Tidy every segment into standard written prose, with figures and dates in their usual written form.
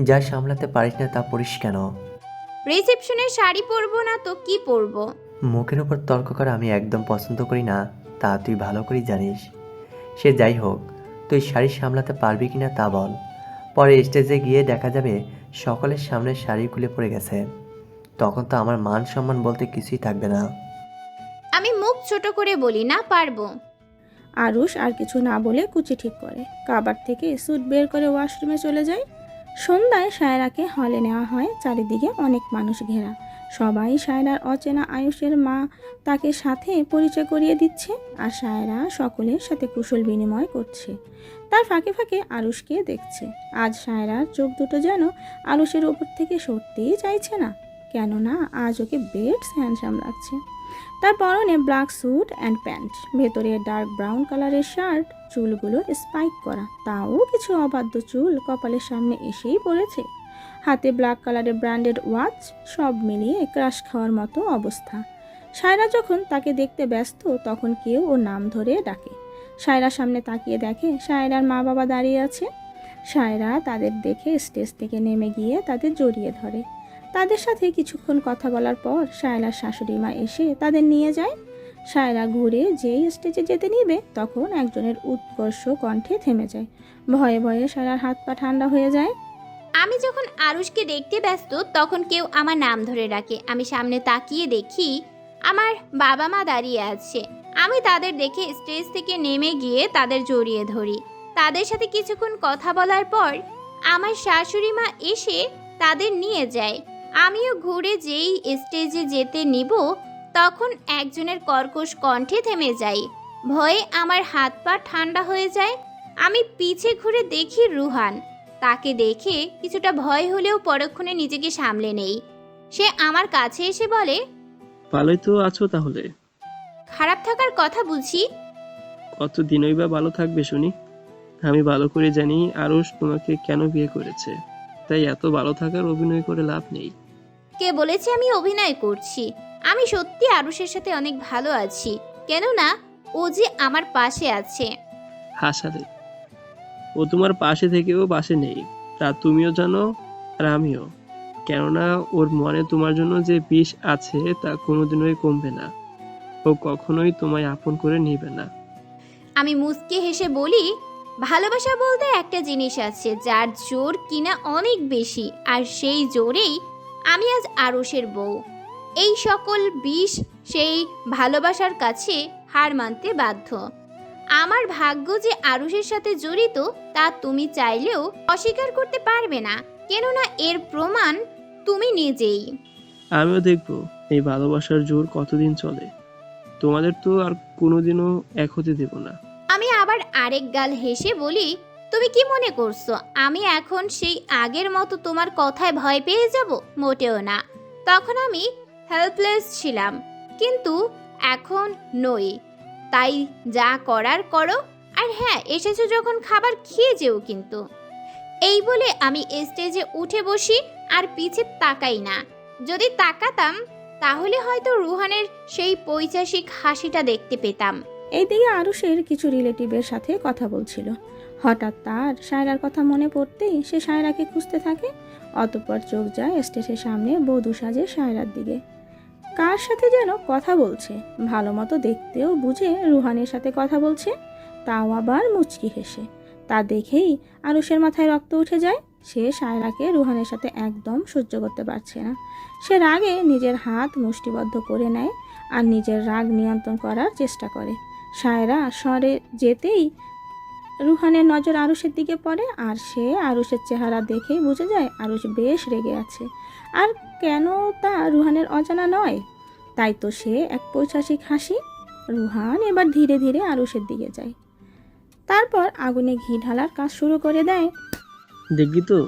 যা সামলাতে পারিস না তা পড়িস কেন? রিসেপশনে শাড়ি পরবো না তো কি পরবো? মুখের উপর তর্ক করা আমি একদম পছন্দ করি না, তা তুই ভালো করেই জানিস। সে যাই হোক, তুই শাড়ি সামলাতে পারবি কিনা তা বল। পরে স্টেজে গিয়ে দেখা যাবে সকলের সামনে শাড়ি খুলে পড়ে গেছে, তখন তো আমার মান সম্মান বলতে কিছুই থাকবে না। আমি মুখ ছোট করে বলি না পারবো। আরুষ আর কিছু না বলে কুচি ঠিক করে কাবার থেকে স্যুট বের করে ওয়াশরুমে চলে যায়। সন্ধ্যায় সায়রাকে হলে নেওয়া হয়। চারিদিকে অনেক মানুষ ঘেরা, সবাই সায়রার অচেনা আয়ুষের মা তাকে সাথে পরিচয় করিয়ে দিচ্ছে, আর সায়রা সকলের সাথে কুশল বিনিময় করছে। তার ফাঁকে ফাঁকে আরুষকে দেখছে। আজ সায়রার চোখ দুটো যেন আরুষের ওপর থেকে সরতেই চাইছে না, কেননা আজ ওকে বেশ হ্যান্ডসাম লাগছে। তার পরনে ব্ল্যাক স্যুট অ্যান্ড প্যান্ট, ভেতরে ডার্ক ব্রাউন কালারের শার্ট, চুলগুলো স্পাইক করা, তাও কিছু অবাধ্য চুল কপালের সামনে এসেই পড়েছে। হাতে ব্ল্যাক কালারের ব্র্যান্ডেড ওয়াচ, সব মিলিয়ে ক্রাশ খাওয়ার মতো অবস্থা। সায়রা যখন তাকে দেখতে ব্যস্ত তখন কেউ ওর নাম ধরে ডাকে। সায়রার সামনে তাকিয়ে দেখে সায়রার মা বাবা দাঁড়িয়ে আছে। সায়রা তাদের দেখে স্টেজ থেকে নেমে গিয়ে তাদের জড়িয়ে ধরে। তাদের সাথে কিছুক্ষণ কথা বলার পর সায়রার শাশুড়ি মা এসে তাদের নিয়ে যায়। সায়রা ঘুরে যেই স্টেজে যেতে নিবে তখন একজনের উৎকর্ষ কণ্ঠে থেমে যায়। ভয়ে ভয়ে সায়রার হাত পা ঠান্ডা হয়ে যায়। আমি যখন আরুষকে দেখতে ব্যস্ত তখন কেউ আমার নাম ধরে ডাকে। আমি সামনে তাকিয়ে দেখি আমার বাবা মা দাঁড়িয়ে আছে। আমি তাদের দেখে স্টেজ থেকে নেমে গিয়ে তাদের জড়িয়ে ধরি। তাদের সাথে কিছুক্ষণ কথা বলার পর আমার শাশুড়ি মা এসে তাদের নিয়ে যায়। আমিও ঘুরে যেই স্টেজে যেতে নিব তখন একজনের কর্কশ কণ্ঠে থেমে যাই। ভয়ে আমার হাত পা ঠান্ডা হয়ে যায়। আমি পিছে ঘুরে দেখি রুহান। তাকে দেখে কিছুটা ভয় হলেও পরক্ষণে নিজেকে সামলে নেই। সে আমার কাছে এসে বলে, ভালোই তো আছো তাহলে? খারাপ থাকার কথা বুঝি? কতদিনই বা ভালো থাকবে শুনি? আমি ভালো করে জানি আরুষ তোমাকে কেন বিয়ে করেছে, তাই এত ভালো থাকার অভিনয় করে লাভ নেই। কে বলেছে আমি অভিনয় করছি? আমি সত্যি আরুষের সাথে অনেক ভালো আছি, কেননা ও যে আমার পাশে আছে। হাসালে, ও তোমার পাশে থেকেও পাশে নেই, তা তুমিও জানো আর আমিও। কেননা ওর মনে তোমার জন্য যে বিষ আছে তা কোনোদিনই কমবে না। ও কখনোই তোমায় আপন করে নিবে না। আমি মুচকে হেসে বলি, ভালোবাসা বলতে একটা জিনিস আছে যার জোর কিনা অনেক বেশি, আর সেই জোরেই আমি আজ আরুষের বউ। এই সকল বিষ সেই ভালোবাসার কাছে হার মানতে বাধ্য। আমার ভাগ্য যে আরুষের সাথে জড়িত তা তুমি চাইলেও অস্বীকার করতে পারবে না, কেননা এর প্রমাণ তুমি নিজেই। আমিও দেখবো এই ভালোবাসার জোর কতদিন চলে। তোমাদের তো আর কোনোদিনও এক হতে দেব না। আমি আবার আরেক গাল হেসে বলি, তুমি কি মনে করছো আমি এখন সেই আগের মতো তোমার কথায় ভয় পেয়ে যাব? মোটেও না। তখন আমি হেল্পলেস ছিলাম, কিন্তু এখন নই। তাই যা করার করো। আর হ্যাঁ, এসেছো যখন খাবার খেয়ে যেও কিন্তু। এই বলে আমি স্টেজে উঠে বসি আর পিছে তাকাই না। যদি তাকাতাম তাহলে হয়তো রুহানের সেই পৈশাসিক হাসিটা দেখতে পেতাম। এইদিকে আরুষের কিছু রিলেটিভের সাথে কথা বলছিল। হঠাৎ তার সায়রার কথা মনে পড়তেই সে সায়রাকে খুঁজতে থাকে। অতঃপর চোখ যায় স্টেজের সামনে বধূ সাজে সায়রার দিকে। কার সাথে যেন কথা বলছে, ভালো মতো দেখতেও বুঝে রুহানের সাথে কথা বলছে, তাও আবার মুচকি হেসে। তা দেখেই আরুষের মাথায় রক্ত উঠে যায়। সে সায়রাকে রুহানের সাথে একদম সহ্য করতে পারছে না। সে রাগে নিজের হাত মুষ্টিবদ্ধ করে নেয় আর নিজের রাগ নিয়ন্ত্রণ করার চেষ্টা করে। সায়রা সরে যেতেই রুহানের নজর আরুষের দিকে পড়ে, আর সে আরুষের চেহারা দেখেই বুঝে যায় আরুষ বেশ রেগে আছে। আর কেন তা রুহানের অজানা নয়। তাই তো সে এক পৈশাসিক হাসি। রুহান এবার ধীরে ধীরে আরুষের দিকে যায়, তারপর আগুনে ঘি ঢালার কাজ শুরু করে দেয়। দেখবি তো,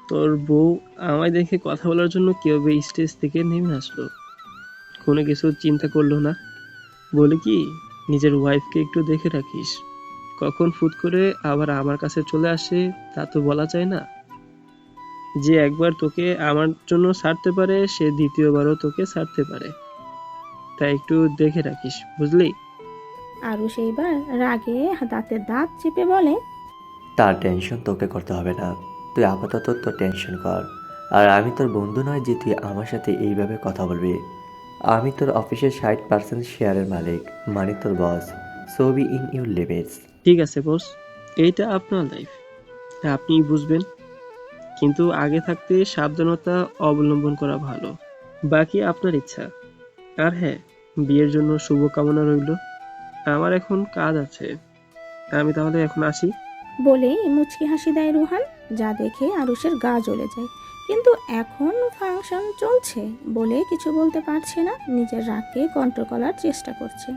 তোর বউ আমায় দেখে কথা বলার জন্য কিভাবে স্টেজ থেকে নেমে আসলো। কোনো কিছু চিন্তা করলো না। বলে কি, নিজের ওয়াইফকে একটু দেখে রাখিস। কখন ফুট করে আবার আমার কাছে চলে আসে তা তো বলা যায় না। যে একবার তোকে আমার জন্য ছাড়তে পারে সে দ্বিতীয়বারও তোকে ছাড়তে পারে, তাই একটু দেখে রাখিস, বুঝলি? আরুষ এইবার রাগে দাঁতে দাঁত চেপে বলে, তার টেনশন তোকে করতে হবে না। তুই আপাতত তোর টেনশন কর। আর আমি তোর বন্ধু নয় যে তুই আমার সাথে এইভাবে কথা বলবি। আমি তোর অফিসের 60% শেয়ারের মালিক, মানে তোর boss. So be in your limits. ঠিক আছে বস, এইটা আপনার লাইফ, আপনিই বুঝবেন। কিন্তু আগে থাকতে সাবধানতা অবলম্বন করা ভালো। বাকি আপনার ইচ্ছা। আর হ্যাঁ, বিয়ের জন্য শুভকামনা রইল। আমার এখন কাজ আছে, আমি তাহলে এখন আসি। বলেই মুচকি হাসি দেয় রুহান, যা দেখে আরুষের গা জ্বলে যায়। কিন্তু এখন ফাংশন চলছে বলে কিছু বলতে পারছে না, নিজের রাগকে কন্ট্রোল করার চেষ্টা করছে।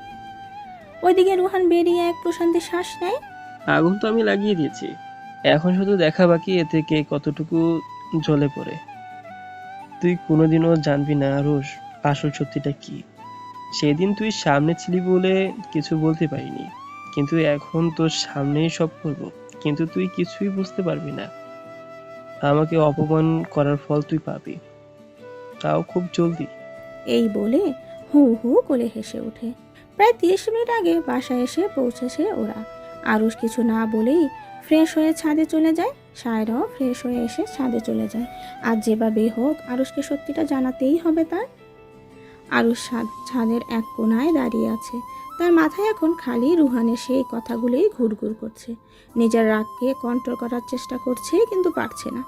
ওইদিকে রুহান বেরিয়ে এক প্রশান্তি শ্বাস নেয়। আগুন তো আমি লাগিয়ে দিয়েছি, এখন শুধু দেখা বাকি এ থেকে কতটুকু জ্বলে পড়ে। তুই কোনোদিনও জানবি না আরুষ, আসল সত্যিটা কি। সেদিন তুই সামনে ছিলি বলে কিছু বলতে পারিনি, কিন্তু এখন তোর সামনেই সব করব, কিন্তু তুই কিছুই বুঝতে পারবি না। আমাকে অপমান করার ফল তুই পাবি, তাও খুব জলদি। এই বলে হু হু করে হেসে ওঠে। প্রায় 30 মিনিট আগে বাসায় এসে পৌঁছেছে ওরা। আরুষ কিছু না বলেই ফ্রেশ হয়ে ছাদে চলে যায়। সায়রাও ফ্রেশ হয়ে এসে ছাদে চলে যায়। আর যেভাবে হোক আরুষকে সত্যিটা জানাতেই হবে তার। আরুষ ছাদের এক কোণায় দাঁড়িয়ে আছে। তার মাথায় এখন খালি রুহানের সেই কথাগুলোই ঘুরঘুর করছে। নিজের রাগকে কন্ট্রোল করার চেষ্টা করছে কিন্তু পারছে না।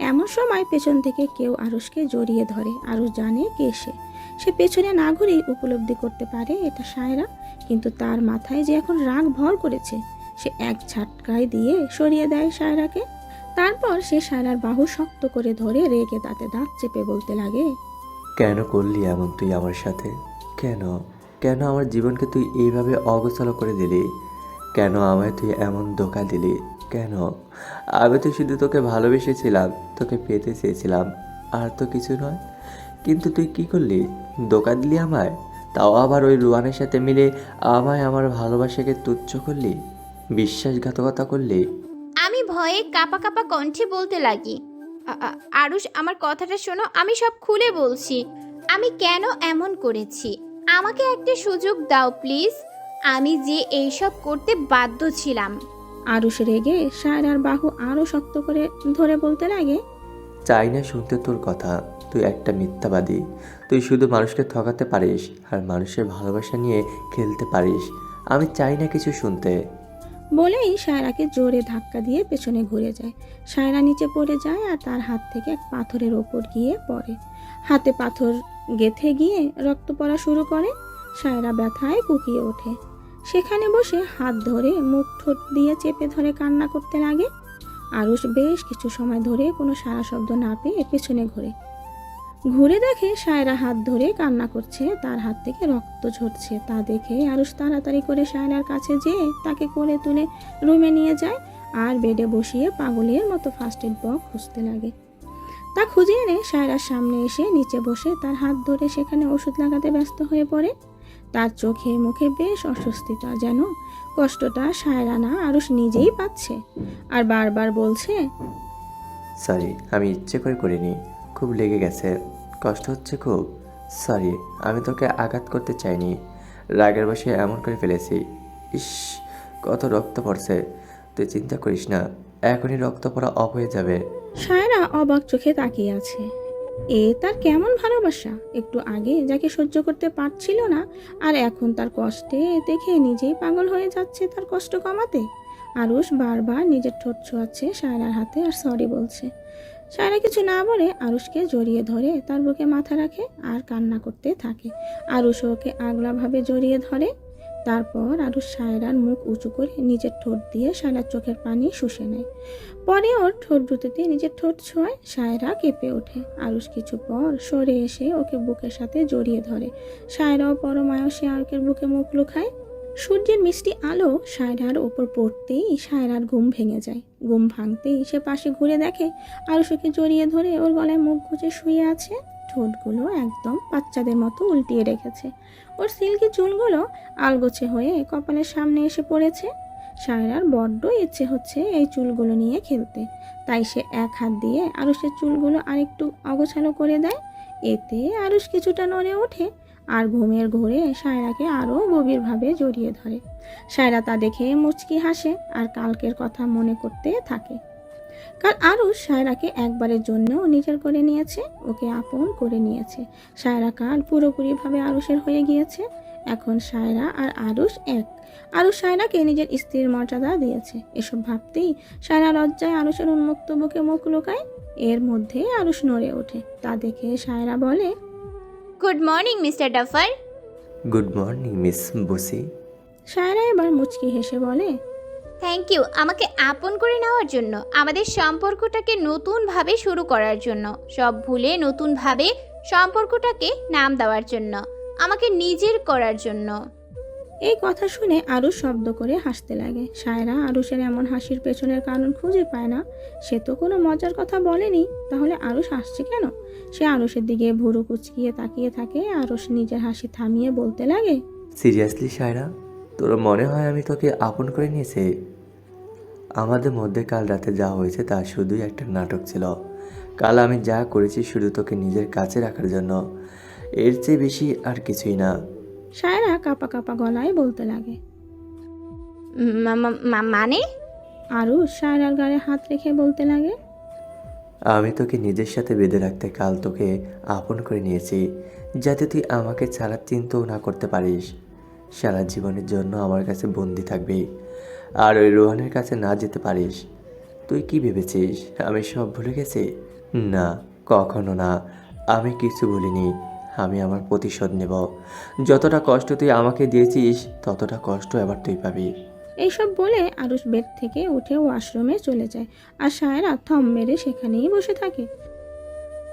এমন সময় পেছন থেকে কেউ আরুষকে জড়িয়ে ধরে। আরুষ জানে কে সে। সে পেছনে না ঘুরেই উপলব্ধি করতে পারে এটা সায়রা। কিন্তু তার মাথায় যে এখন রাগ ভর করেছে, সে এক ঝাটকায় দিয়ে সরিয়ে দেয় সায়রাকে। তারপর সে সায়রার বাহু শক্ত করে ধরে রেগে দাঁতে দাঁত চেপে বলতে লাগে, কেন করলি এমন তুই আমার সাথে? কেন কেন আমার জীবনকে তুই এইভাবে অগোছালো করে দিলি? কেন আমায় তুই এমন ধোঁকা দিলি? কেন? আমি তো শুধু তোকে ভালোবেসেছিলাম, তোকে পেতে চেয়েছিলাম, আর তো কিছু নয়। কিন্তু তুই কি করলি? ধোঁকা দিলি আমায়, তাও আবার ওই রুয়ানের সাথে মিলে আমায় আমার ভালোবাসাকে তুচ্ছ করলি, বিশ্বাসঘাতকতা করলি। আমি ভয়ে কাঁপা কাঁপা কণ্ঠে বলতে লাগি, আরুষ আমার কথাটা শোনো, আমি সব খুলে বলছি। আমি কেন এমন করেছি, আমাকে একটা সুযোগ দাও প্লিজ। আমি যে এইসব করতে বাধ্য ছিলাম। আরুষ রেগে সায়রার বাহু আরো শক্ত করে ধরে বলতে লাগে, চাই না শুনতে তোর কথা। তুই একটা মিথ্যাবাদী। তুই শুধু মানুষকে ঠকাতে পারিস আর মানুষের ভালোবাসা নিয়ে খেলতে পারিস। আমি চাই না কিছু শুনতে। বলেই সায়রাকে জোরে ধাক্কা দিয়ে পেছনে ঘুরে যায়। সায়রা নিচে পড়ে যায় আর তার হাত থেকে এক পাথরের ওপর গিয়ে পড়ে। হাতে পাথর গেথে গিয়ে রক্ত পড়া শুরু করে। সায়রা ব্যথায় কুকিয়ে ওঠে। সেখানে বসে হাত ধরে মুখ ঠোঁট দিয়ে চেপে ধরে কান্না করতে লাগে। আরুষ বেশ কিছু সময় ধরে কোনো সাড়া শব্দ না পেয়ে পেছনে ঘুরে দেখে সায়রা হাত ধরে কান্না করছে, তার হাত থেকে রক্ত ঝরছে। তা দেখে আরুষ তাড়াতাড়ি করে সায়রার কাছে যেয়ে তাকে কোলে তুলে রুমে নিয়ে যায় আর বেডে বসিয়ে পাগলের মতো ফার্স্ট এড বক্স খুঁজতে লাগে। তা খুঁজে এনে সায়রার সামনে এসে নিচে বসে তার হাত ধরে সেখানে ওষুধ লাগাতে ব্যস্ত হয়ে পড়ে। তার চোখে মুখে বেশ অস্বস্তিটা, যেন কষ্টটা সায়রা না আরুষ নিজেই পাচ্ছে। আর বারবার বলছে, সরি, আমি ইচ্ছে করে করিনি, খুব লেগে গেছে, কষ্ট হচ্ছে খুব। সরি, আমি তোকে আঘাত করতে চাইনি, রাগের বসে এমন করে ফেলেছি। ইস, কত রক্ত পড়ছে। তুই চিন্তা করিস না, এখনই রক্ত পড়া অফ হয়ে যাবে। সায়রা অবাক চোখে তাকিয়ে আছে। এ তার কেমন ভালোবাসা! একটু আগে যাকে সহ্য করতে পারছিল না, আর এখন তার কষ্টে দেখে নিজেই পাগল হয়ে যাচ্ছে তার কষ্ট কমাতে। আরুষ বারবার নিজের ঠোঁট ছোঁয়াচ্ছে সায়রার হাতে আর সরি বলছে। সায়রা কিছু না বলে আরুষকে জড়িয়ে ধরে তার বুকে মাথা রাখে আর কান্না করতে থাকে। আরুষ ওকে আগলাভাবে জড়িয়ে ধরে। তারপর আরুষ সায়রার মুখ উঁচু করে নিজের ঠোঁট দিয়ে সায়রার চোখের পানি শুষে নেয়। পরে ওর ঠোঁট দুটিতে নিজের ঠোঁট ছোঁয়ায়। সায়রা কেঁপে ওঠে। আরুষ কিছু পর সরে এসে ওকে বুকের সাথে জড়িয়ে ধরে। সায়রাও পরমায়সে আরুষের বুকে মুখ লুকায়। সূর্যের মিষ্টি আলো সায়রার ওপর পড়তেই সায়রার ঘুম ভেঙে যায়। ঘুম ভাঙতেই সে পাশে ঘুরে দেখে আরুষ ওকে জড়িয়ে ধরে ওর গলায় মুখ গুজে শুয়ে আছে। ঠোঁটগুলো একদম বাচ্চাদের মতো উল্টিয়ে রেখেছে। ওর সিল্কি চুলগুলো আলগোছে হয়ে কপালের সামনে এসে পড়েছে। সায়রার বড্ড ইচ্ছে হচ্ছে এই চুলগুলো নিয়ে খেলতে, তাই সে এক হাত দিয়ে আরুষের চুলগুলো আরেকটু অগোছালো করে দেয়। এতে আরুষ কিছুটা নড়ে ওঠে আর ঘুমের ঘোরে সায়রাকে আরও গভীরভাবে জড়িয়ে ধরে। সায়রা তা দেখে মুচকি হাসে আর কালকের কথা মনে করতে থাকে। কাল আরুষ সায়রাকে একবারের জন্যও নিজের করে নিয়েছে, ওকে আপন করে নিয়েছে। সায়রা কাল পুরোপুরিভাবে আরুষের হয়ে গিয়েছে। এখন সায়রা আর আরুষ এক। আরুষ সায়রাকে নিজের স্ত্রীর মর্যাদা দিয়েছে। এসব ভাবতেই সায়রা লজ্জায় আরুষের উন্মুক্ত বুকে মুখ লুকায়। এর মধ্যে আরুষ নড়ে ওঠে। তা দেখে সায়রা বলে, good morning mister duffer. Good morning miss বুসি। সায়রা এবার মুচকি হেসে বলে, থ্যাংক ইউ আমাকে আপন করে নেওয়ার জন্য, আমাদের সম্পর্কটাকে নতুনভাবে শুরু করার জন্য, সব ভুলে নতুনভাবে সম্পর্কটাকে নাম দেওয়ার জন্য, আমাকে নিজের করার জন্য। এই কথা শুনে আরুষ শব্দ করে হাসতে লাগে। সায়রা আরুষের এমন হাসির পেছনের কারণ খুঁজে পায় না। সে তো কোনো মজার কথা বলেনি, তাহলে আরুষ হাসছে কেন? সে আরুষের দিকে ভুরু কুচকিয়ে তাকিয়ে থাকে। আরুষ নিজের হাসি থামিয়ে বলতে লাগে, সিরিয়াসলি সায়রা, তোর মনে হয় আমি তোকে আপন করে নিয়েছি? আমাদের মধ্যে কাল রাতে যা হয়েছে তা শুধুই একটা নাটক ছিল। কাল আমি যা করেছি শুধু তোকে নিজের কাছে রাখার জন্য, এর চেয়ে বেশি আর কিছুই না। সায়রা কাঁপা কাঁপা গলায় বলতে লাগে। মানে? আরুষ সায়রার গায়ে হাত রেখে বলতে লাগে, আমি তোকে নিজের সাথে বেঁধে রাখতে কাল তোকে আপন করে নিয়েছি, যাতে তুই আমাকে ছাড়া চিন্তাও না করতে পারিস। সারা জীবনের জন্য আমার কাছে বন্দি থাকবি আর ওই রোহানের কাছে না যেতে পারিস। তুই কি ভেবেছিস আমি সব ভুলে গেছি? না, কখনো না। আমি কিছু ভুলিনি। আমি আমার প্রতিশোধ নেব। যতটা কষ্ট তুই আমাকে দিয়েছিস ততটা কষ্ট এবার তুই পাবি। এইসব বলে আরুষ বেড থেকে উঠে ওয়াশরুমে চলে যায়। আর সায়রা থম মেরে সেখানেই বসে থাকে।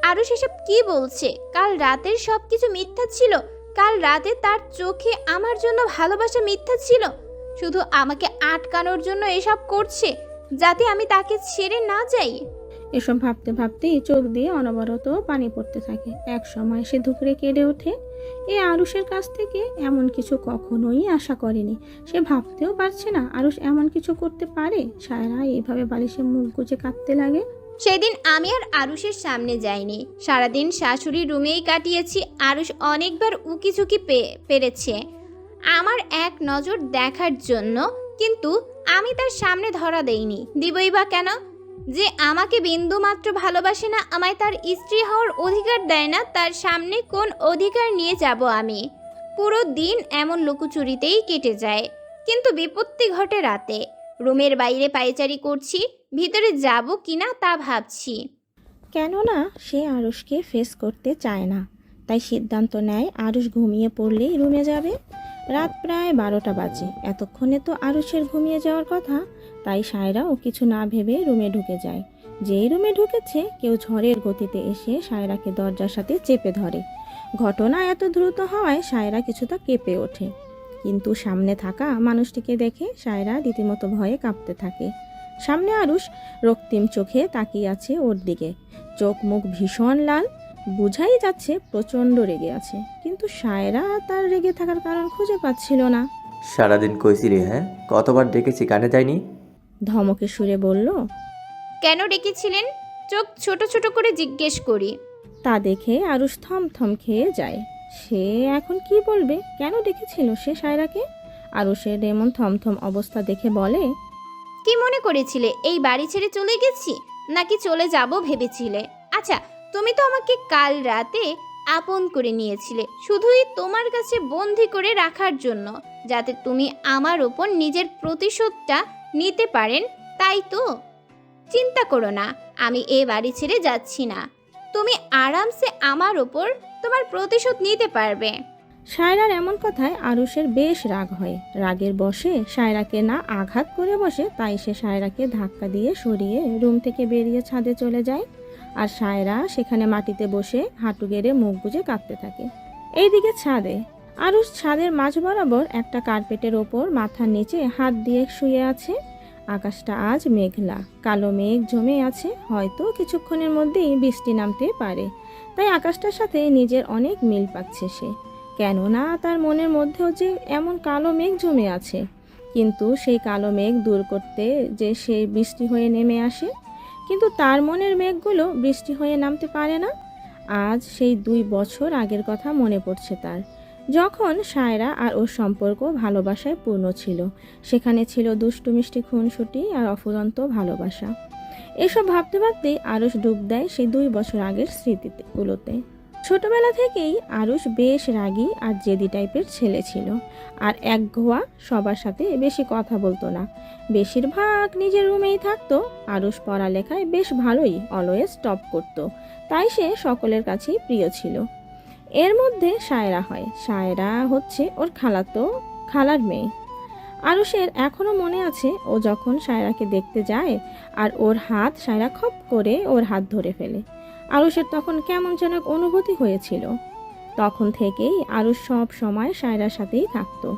আরও সেসব কি বলছে? কাল রাতের সব কিছু মিথ্যা ছিল। কাল রাতে তার চোখে আমার জন্য ভালোবাসা মিথ্যা ছিল। শুধু আমাকে আটকানোর জন্য এসব করছে, যাতে আমি তাকে ছেড়ে না যাই। এসব ভাবতে ভাবতেই চোখ দিয়ে অনবরত পানি পড়তে থাকে। এক সময় সে ধুকরে কেঁদে ওঠে। এ আরুষের কাছ থেকে এমন কিছু কখনোই আশা করেনি। সে ভাবতেও পারছে না আরুষ এমন কিছু করতে পারে। সায়রা এইভাবে বালিশে মুখ গুজে কাঁদতে লাগে। সেদিন আমি আর আরুষের সামনে যাইনি। সারাদিন শাশুড়ির রুমেই কাটিয়েছি। আরুষ অনেকবার উকিঝুঁকি পেরেছে আমার এক নজর দেখার জন্য, কিন্তু আমি তার সামনে ধরা দেইনি। দিবই বা কেন? যে আমাকে বিন্দু মাত্র ভালোবাসে না, আমায় তার স্ত্রী হওয়ার অধিকার দেয় না, তার সামনে কোন অধিকার নিয়ে যাব আমি? পুরো দিন এমন লুকোচুরিতেই কেটে যায়। কিন্তু বিপত্তি ঘটে রাতে। রুমের বাইরে পায়চারি করছি, ভিতরে যাব কিনা তা ভাবছি। কেননা সে আরুষকে ফেস করতে চায় না। তাই সিদ্ধান্ত নেয় আরুষ ঘুমিয়ে পড়লেই রুমে যাবে। রাত প্রায় 12টা বাজে। এতক্ষণে তো আরুষের ঘুমিয়ে যাওয়ার কথা। তাই সায়রাও কিছু না ভেবে রুমে ঢুকে যায়। যেই রুমে ঢুকেছে কেউ ঝড়ের গতিতে এসে সায়রাকে দরজার সাথে চেপে ধরে। ঘটনা এত দ্রুত হওয়ায় সায়রা কিছুটা কেঁপে ওঠে। কিন্তু সামনে থাকা মানুষটিকে দেখে সায়রা রীতিমতো ভয়ে কাঁপতে থাকে। সামনে আরুষ রক্তিম চোখে তাকিয়ে আছে ওর দিকে। চোখ মুখ ভীষণ লাল, বোঝাই যাচ্ছে প্রচণ্ড রেগে আছে। কিন্তু সায়রা তার রেগে থাকার কারণ খুঁজে পাচ্ছিল না। সারাদিন কইছিলি, হ্যাঁ? কতবার ডেকেছি, কানে যায়নি? ধমকে সুরে বলল। কেন ডেকেছিলেন? চোখ ছোট ছোট করে জিজ্ঞেস করি। তা দেখে আরুষ থম খেয়ে যায়। সে এখন কি বলবে? কেন ডেকেছিল সে সায়রাকে? আরুষের এমন থমথম অবস্থা দেখে বলে, কি মনে করেছিলে এই বাড়ি ছেড়ে চলে গেছি, নাকি চলে যাব ভেবেছিলে? আচ্ছা, তুমি তো আমাকে কাল রাতে আপন করে নিয়েছিলে শুধুই তোমার কাছে বন্দি করে রাখার জন্য, যাতে তুমি আমার ওপর নিজের প্রতিশোধটা নিতে পারেন, তাই তো? চিন্তা করো না, আমি এ বাড়ি ছেড়ে যাচ্ছি না। তুমি আরামসে আমার ওপর তোমার প্রতিশোধ নিতে পারবে। সায়রার এমন কথায় আরুষের বেশ রাগ হয়। রাগের বশে সায়রাকে না আঘাত করে বসে, তাই সে সায়রাকে ধাক্কা দিয়ে সরিয়ে রুম থেকে বেরিয়ে ছাদে চলে যায়। আর সায়রা সেখানে মাটিতে বসে হাঁটু গেড়ে মুখ গুজে কাঁদতে থাকে। এইদিকে ছাদে আরুষ ছাদের মাঝ বরাবর একটা কার্পেটের ওপর মাথার নিচে হাত দিয়ে শুয়ে আছে। আকাশটা আজ মেঘলা, কালো মেঘ জমে আছে। হয়তো কিছুক্ষণের মধ্যেই বৃষ্টি নামতে পারে। তাই আকাশটার সাথে নিজের অনেক মিল পাচ্ছে সে। কেননা তার মনের মধ্যেও যে এমন কালো মেঘ জমে আছে। কিন্তু সেই কালো মেঘ দূর করতে যে সে বৃষ্টি হয়ে নেমে আসে, কিন্তু তার মনের মেঘগুলো বৃষ্টি হয়ে নামতে পারে না। আজ সেই 2 বছর আগের কথা মনে পড়ছে তার। যখন সায়রা আর ওর সম্পর্ক ভালোবাসায় পূর্ণ ছিল, সেখানে ছিল দুষ্টু মিষ্টি খুনসুটি আর অফুরন্ত ভালোবাসা। এসব ভাবতে ভাবতেই আরুষ ডুব দেয় সেই 2 বছর আগের স্মৃতিগুলোতে। ছোটবেলা থেকেই আরুষ বেশ রাগী আর জেদি টাইপের ছেলে ছিল, আর একঘোয়া, সবার সাথে বেশি কথা বলতো না, বেশিরভাগ নিজের রুমেই থাকতো। আরুষ পড়ালেখায় বেশ ভালোই অলওয়েজ টপ করতো, তাই সে সকলের কাছেই প্রিয় ছিল। এর মধ্যে সায়রা হয়। সায়রা হচ্ছে ওর খালার মেয়ে। আরুষের এখনও মনে আছে, ও যখন সায়রাকে দেখতে যায় আর ওর হাত সায়রা খপ করে ওর হাত ধরে ফেলে, আরুষের তখন কেমন যেন এক অনুভূতি হয়েছিল। তখন থেকেই আরুষ সব সময় সায়রার সাথেই থাকতো।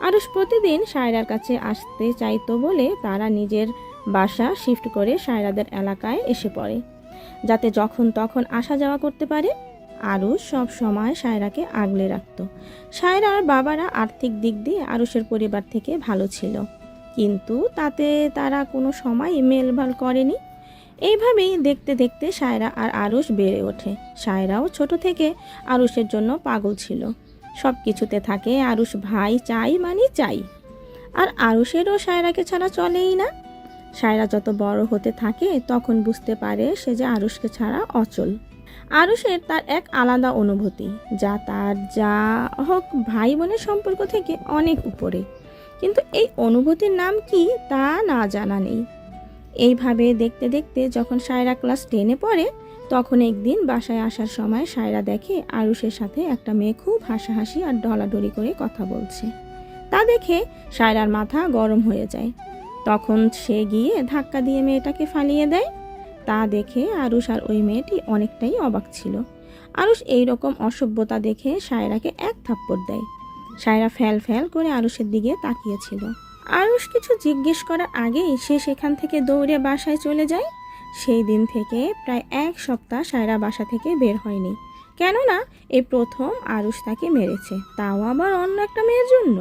আরুষ প্রতিদিন সায়রার কাছে আসতে চাইতো বলে তারা নিজের বাসা শিফট করে সায়রাদের এলাকায় এসে পড়ে, যাতে যখন তখন আসা যাওয়া করতে পারে। আরুষ সব সময় সায়রাকে আগলে রাখত। সায়রার বাবারা আর্থিক দিক দিয়ে আরুষের পরিবার থেকে ভালো ছিল, কিন্তু তাতে তারা কোনো সময় মেলভাল করেনি। এইভাবেই দেখতে দেখতে সায়রা আর আরুষ বেড়ে ওঠে। সায়রাও ছোট থেকে আরুষের জন্য পাগল ছিল। সব কিছুতে থাকে আরুষ ভাই চাই মানে চাই, আর আরুষেরও সায়রাকে ছাড়া চলেই না। সায়রা যত বড় হতে থাকে তখন বুঝতে পারে সে যে আরুষকে ছাড়া অচল। আরুষের তার এক আলাদা অনুভূতি, যা হোক ভাই বোনের সম্পর্ক থেকে অনেক উপরে, কিন্তু এই অনুভূতির নাম কি তা না জানা নেই। এইভাবে দেখতে দেখতে যখন সায়রা ক্লাস 10-এ পড়ে, তখন একদিন বাসায় আসার সময় সায়রা দেখে আরুষের সাথে একটা মেয়ে খুব হাসাহাসি আর ঢলাঢলি করে কথা বলছে। তা দেখে সায়রার মাথা গরম হয়ে যায়। তখন সে গিয়ে ধাক্কা দিয়ে মেয়েটাকে ফালিয়ে দেয়। তা দেখে আরুষ আর ওই মেয়েটি অনেকটাই অবাক ছিল। আরুষ এইরকম অসভ্যতা দেখে সায়রাকে এক থাপ্পড় দেয়। সায়রা ফ্যাল ফ্যাল করে আরুষের দিকে তাকিয়েছিল। আরুষ কিছু জিজ্ঞেস করার আগেই সে সেখান থেকে দৌড়ে বাসায় চলে যায়। সেই দিন থেকে প্রায় 1 সপ্তাহ সায়রা বাসা থেকে বের হয়নি, কেননা এই প্রথম আরুষ তাকে মেরেছে, তাও আবার অন্য একটা মেয়ের জন্য।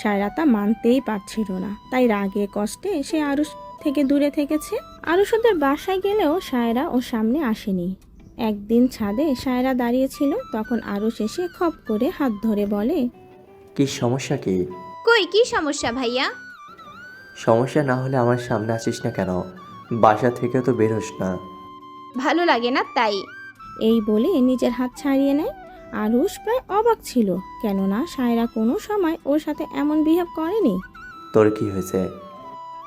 সায়রা তা মানতেই পারছিল না, তাই রাগে কষ্টে সে আরুষ থেকে দূরে থেকেছে। আরুষ ওদের বাসায় গেলেও সায়রা ওর সামনে আসেনি। একদিন ছাদে সায়রা দাঁড়িয়েছিল, তখন আরুষ এসে খপ করে হাত ধরে বলে, কি সমস্যা কি? কই কি সমস্যা ভাইয়া? সমস্যা না হলে আমার সামনে আসিস না কেন? বাসা থেকে তো বেরোস না। ভালো লাগে না তাই। এই বলে নিজের হাত ছাড়িয়ে নেয়। আরুষ প্রায় অবাক ছিল, কেননা সায়রা কোনো সময় ওর সাথে এমন বিহেভ করেনি। তোর কি হয়েছে?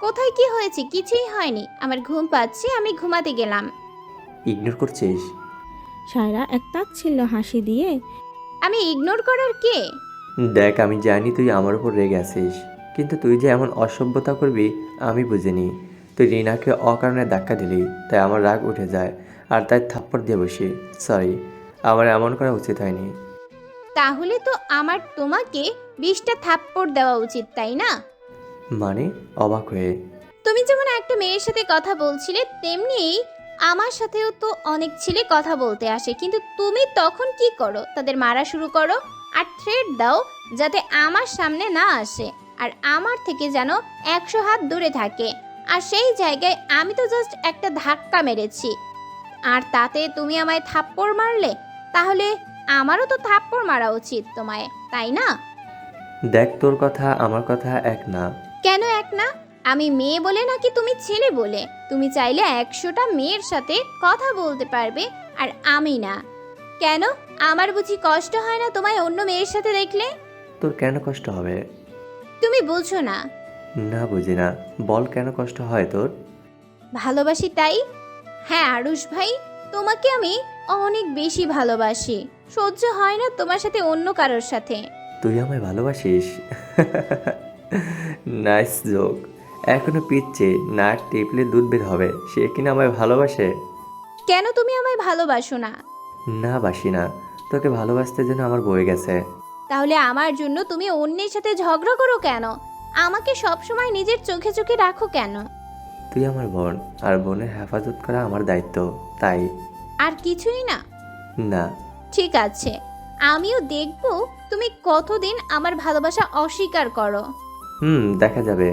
কোথায় কি হয়েছে? কিছুই হয়নি, আমার ঘুম পাচ্ছে, আমি ঘুমাতে গেলাম। ইগনোর করছিস? সায়রা এক তাচ্ছিল্য হাসি দিয়ে, আমি ইগনোর করার কে? দেখ, আমি জানি তুই আমার উপর রেগে আছিস, কিন্তু তুই যে এমন অসভ্যতা করবি আমি বুঝিনি। তুই রিনাকে অকারণে ধাক্কা দিলি, তাই আমার রাগ উঠে যায়, আর তাই থাপ্পড় দিয়ে বসি। সরি, আমার এমন করা উচিত হয়নি। তাহলে তো আমার তোমাকে 20টা থাপ্পড় দেওয়া উচিত, তাই না? মানে? অবাক হয়ে। তুমি যেমন একটা মেয়ের সাথে কথা বলছিলে, তেমনি আমার সাথেও তো অনেক ছেলে কথা বলতে আসে, কিন্তু তুমি তখন কি করো? তাদের মারা শুরু করো আর থ্রেট দাও যাতে আমার সামনে না আসে, আর আমার থেকে যেন 100 হাত দূরে থাকে। আর সেই জায়গায় আমি তো জাস্ট একটা ধাক্কা মেরেছি, আর তাতে তুমি আমায় থাপ্পড় মারলে। তাহলে আমারও তো থাপ্পড় মারা উচিত তোমায়, তাই না? দেখ, তোর কথা আমার কথা এক না। কেন এক না? আমি মেয়ে বলে নাকি তুমি ছেলে বলে? তুমি চাইলে 100টা মেয়ের সাথে কথা বলতে পারবে, আর আমি না। কেন? আমার বুঝি কষ্ট হয় না তোমায় অন্য মেয়ের সাথে দেখলে? তোর কেন কষ্ট হবে? তুমি বুঝো না। না, বুঝি না। বল, কেন কষ্ট হয় তোর? ভালোবাসি তাই। হ্যাঁ আরুষ ভাই, তোমাকে আমি অনেক বেশি ভালোবাসি। সহ্য হয় না তোমার সাথে অন্য কারোর সাথে। তুই আমায় ভালোবাসিস? Nice joke. এখনো পিচ্ছে, নাক টিপলে দুধ বের হবে, সে কিনা আমায় ভালোবাসে? কেন তুমি আমায় ভালোবাসো না? না, বাসি না। তোকে ভালোবাসতে যেন আমার বয়ে গেছে। তাহলে আমার জন্য তুমি অন্যের সাথে ঝগড়া করো কেন? আমাকে সবসময় নিজের চোখে চোখে রাখো কেন? তুই আমার বোন, আর বোনের হেফাজত করা আমার দায়িত্ব, তাই। আর কিছুই না? না। ঠিক আছে, আমিও দেখব তুমি কতদিন আমার ভালোবাসা অস্বীকার করো। দেখা যাবে।